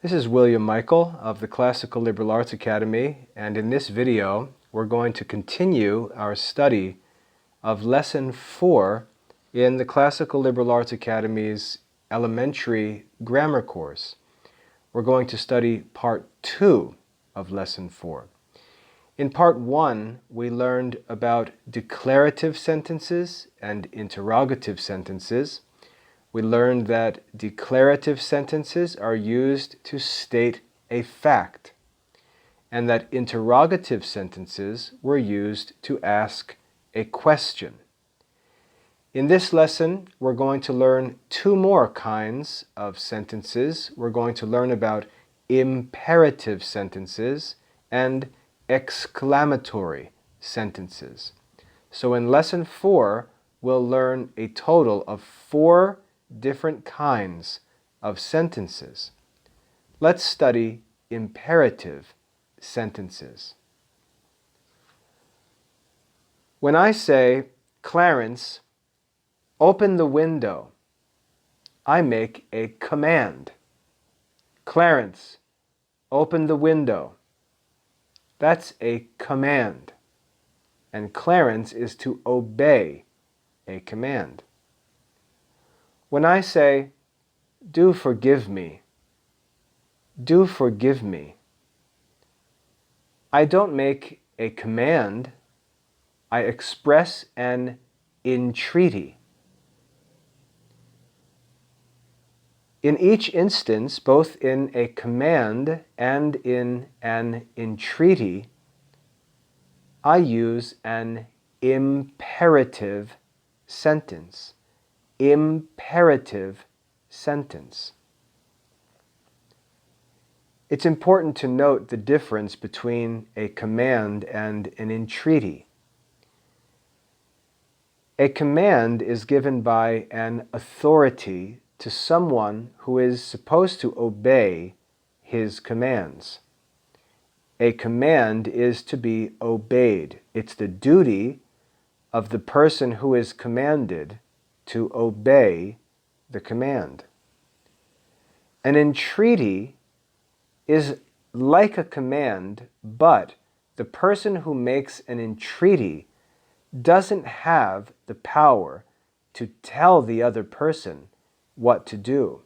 This is William Michael of the Classical Liberal Arts Academy, and in this video we're going to continue our study of Lesson 4 in the Classical Liberal Arts Academy's elementary grammar course. We're going to study Part 2 of Lesson 4. In Part 1, we learned about declarative sentences and interrogative sentences. We learned that declarative sentences are used to state a fact, and that interrogative sentences were used to ask a question. In this lesson, we're going to learn two more kinds of sentences. We're going to learn about imperative sentences and exclamatory sentences. So in Lesson 4, we'll learn a total of 4 different kinds of sentences. Let's study imperative sentences. When I say, "Clarence, open the window," I make a command. Clarence, open the window. That's a command. And Clarence is to obey a command. When I say, "Do forgive me," do forgive me, I don't make a command, I express an entreaty. In each instance, both in a command and in an entreaty, I use an imperative sentence. Imperative sentence. It's important to note the difference between a command and an entreaty. A command is given by an authority to someone who is supposed to obey his commands. A command is to be obeyed. It's the duty of the person who is commanded to obey the command. An entreaty is like a command, but the person who makes an entreaty doesn't have the power to tell the other person what to do.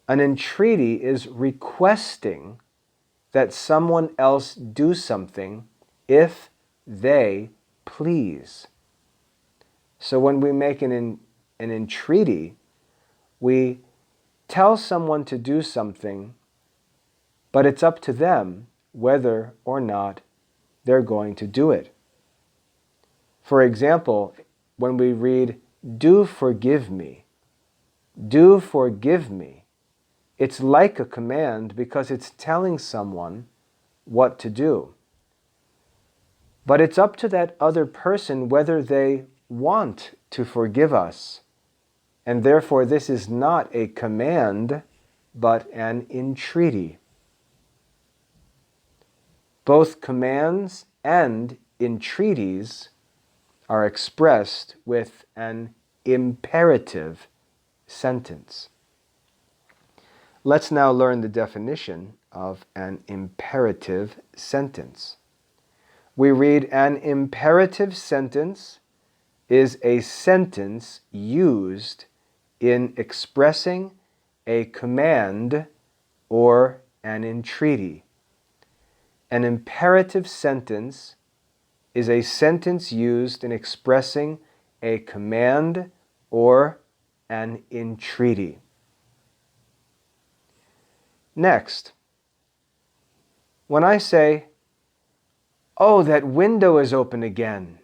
An entreaty is requesting that someone else do something if they please. So when we make an entreaty, we tell someone to do something, but it's up to them whether or not they're going to do it. For example, when we read, "Do forgive me," do forgive me, it's like a command because it's telling someone what to do. But it's up to that other person whether they want to forgive us. And therefore, this is not a command, but an entreaty. Both commands and entreaties are expressed with an imperative sentence. Let's now learn the definition of an imperative sentence. We read, "An imperative sentence is a sentence used in expressing a command or an entreaty." An imperative sentence is a sentence used in expressing a command or an entreaty. Next, when I say, "Oh, that window is open again,"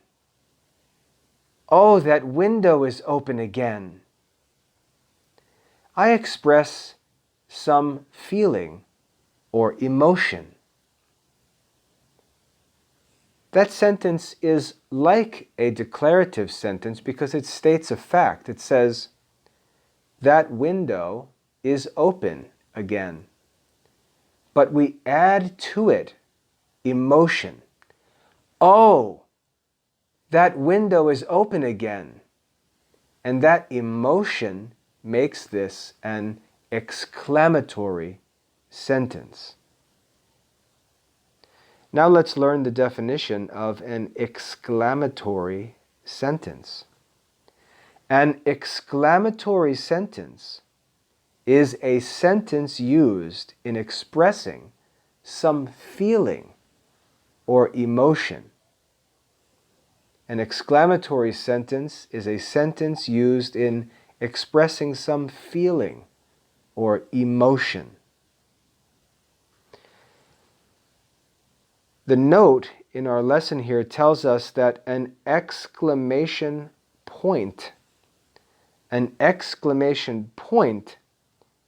"Oh, that window is open again," I express some feeling or emotion. That sentence is like a declarative sentence because it states a fact. It says, "That window is open again." But we add to it emotion. "Oh, that window is open again." And that emotion makes this an exclamatory sentence. Now let's learn the definition of an exclamatory sentence. An exclamatory sentence is a sentence used in expressing some feeling or emotion. An exclamatory sentence is a sentence used in expressing some feeling or emotion. The note in our lesson here tells us that an exclamation point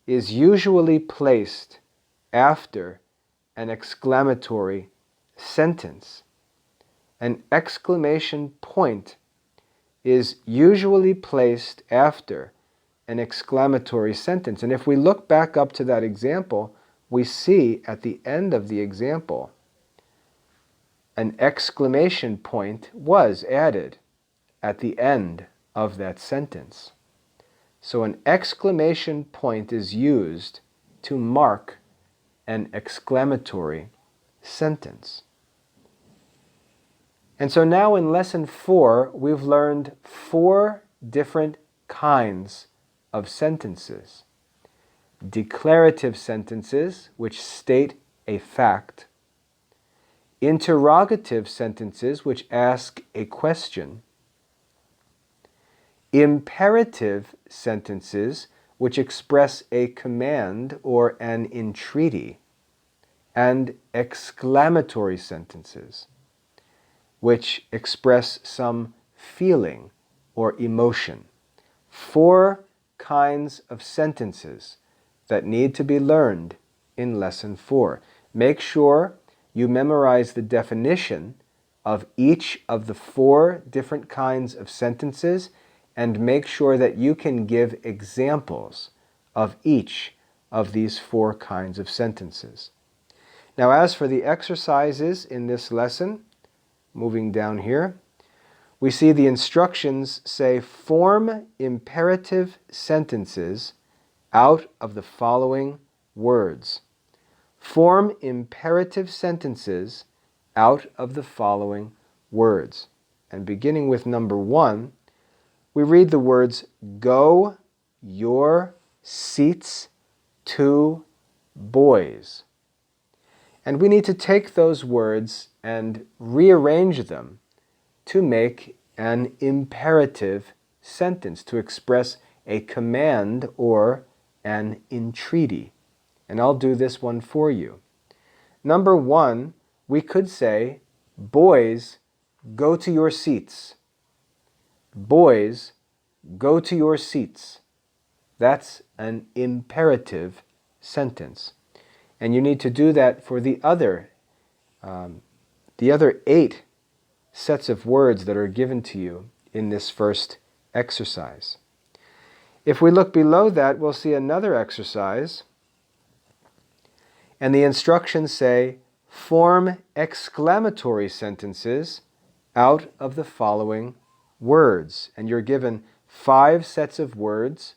is usually placed after an exclamatory sentence. An exclamation point is usually placed after an exclamatory sentence. And if we look back up to that example, we see at the end of the example, an exclamation point was added at the end of that sentence. So an exclamation point is used to mark an exclamatory sentence. And so now in Lesson 4, we've learned 4 different kinds of sentences. Declarative sentences, which state a fact. Interrogative sentences, which ask a question. Imperative sentences, which express a command or an entreaty. And exclamatory sentences, which express some feeling or emotion. 4 kinds of sentences that need to be learned in Lesson 4. Make sure you memorize the definition of each of the 4 different kinds of sentences, and make sure that you can give examples of each of these 4 kinds of sentences. Now, as for the exercises in this lesson, moving down here, we see the instructions say form imperative sentences out of the following words. Form imperative sentences out of the following words. And beginning with number 1, we read the words, go your seats to boys. And we need to take those words and rearrange them to make an imperative sentence, to express a command or an entreaty. And I'll do this one for you. Number 1, we could say, boys, go to your seats. Boys, go to your seats. That's an imperative sentence. And you need to do that for the other 8 sets of words that are given to you in this first exercise. If we look below that, we'll see another exercise. And the instructions say, form exclamatory sentences out of the following words. And you're given 5 sets of words,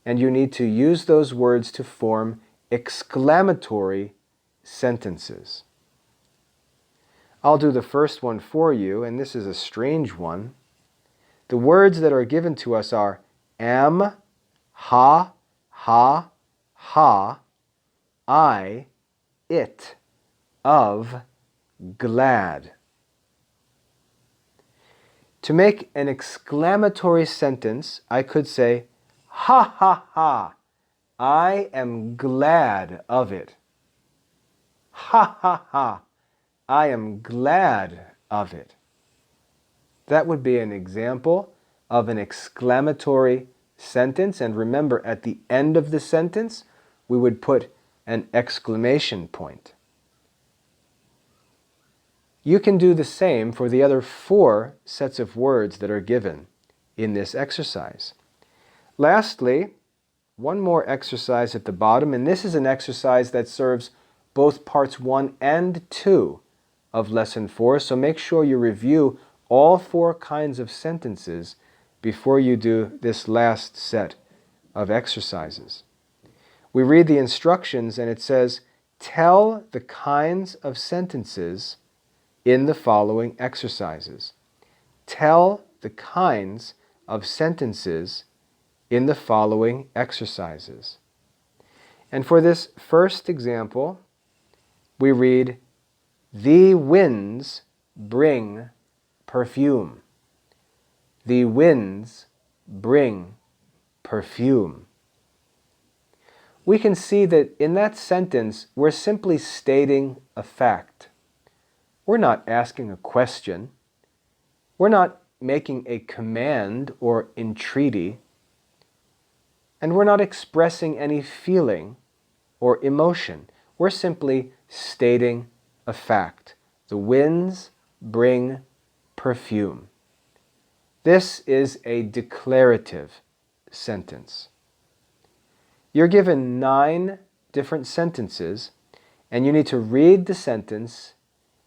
and you need to use those words to form exclamatory sentences. I'll do the first one for you, and this is a strange one. The words that are given to us are am, ha, ha, ha, I, it, of, glad. To make an exclamatory sentence, I could say, ha, ha, ha, I am glad of it. Ha, ha, ha, I am glad of it. That would be an example of an exclamatory sentence. And remember, at the end of the sentence, we would put an exclamation point. You can do the same for the other 4 sets of words that are given in this exercise. Lastly, one more exercise at the bottom, and this is an exercise that serves both parts 1 and 2 of Lesson 4, so make sure you review all 4 kinds of sentences before you do this last set of exercises. We read the instructions and it says, tell the kinds of sentences in the following exercises. Tell the kinds of sentences in the following exercises. And for this first example, we read, the winds bring perfume. The winds bring perfume. We can see that in that sentence, we're simply stating a fact. We're not asking a question. We're not making a command or entreaty. And we're not expressing any feeling or emotion. We're simply stating a fact. The winds bring perfume. This is a declarative sentence. You're given 9 different sentences, and you need to read the sentence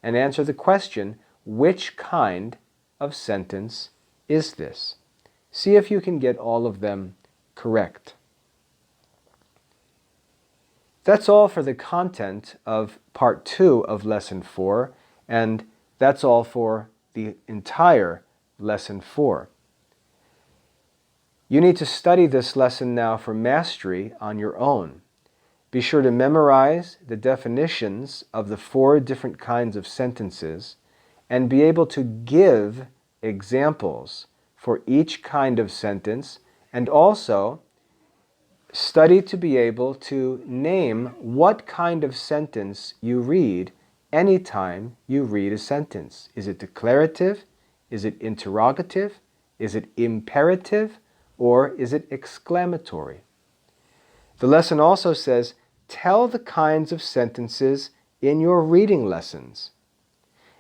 and answer the question, which kind of sentence is this? See if you can get all of them correct. That's all for the content of Part 2 of Lesson 4, and that's all for the entire Lesson 4. You need to study this lesson now for mastery on your own. Be sure to memorize the definitions of the 4 different kinds of sentences and be able to give examples for each kind of sentence, and also study to be able to name what kind of sentence you read anytime you read a sentence. Is it declarative? Is it interrogative? Is it imperative? Or is it exclamatory? The lesson also says, tell the kinds of sentences in your reading lessons,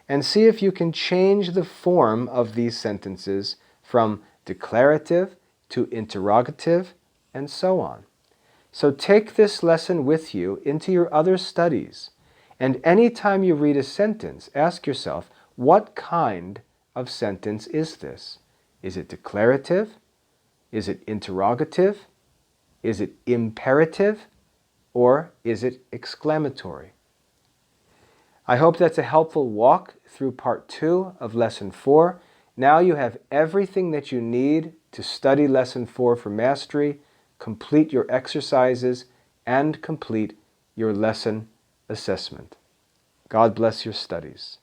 and see if you can change the form of these sentences from declarative to interrogative, and so on. So take this lesson with you into your other studies, and anytime you read a sentence, ask yourself, what kind of sentence is this? Is it declarative? Is it interrogative? Is it imperative? Or is it exclamatory? I hope that's a helpful walk through Part 2 of Lesson 4. Now you have everything that you need to study Lesson 4 for mastery, complete your exercises, and complete your lesson assessment. God bless your studies.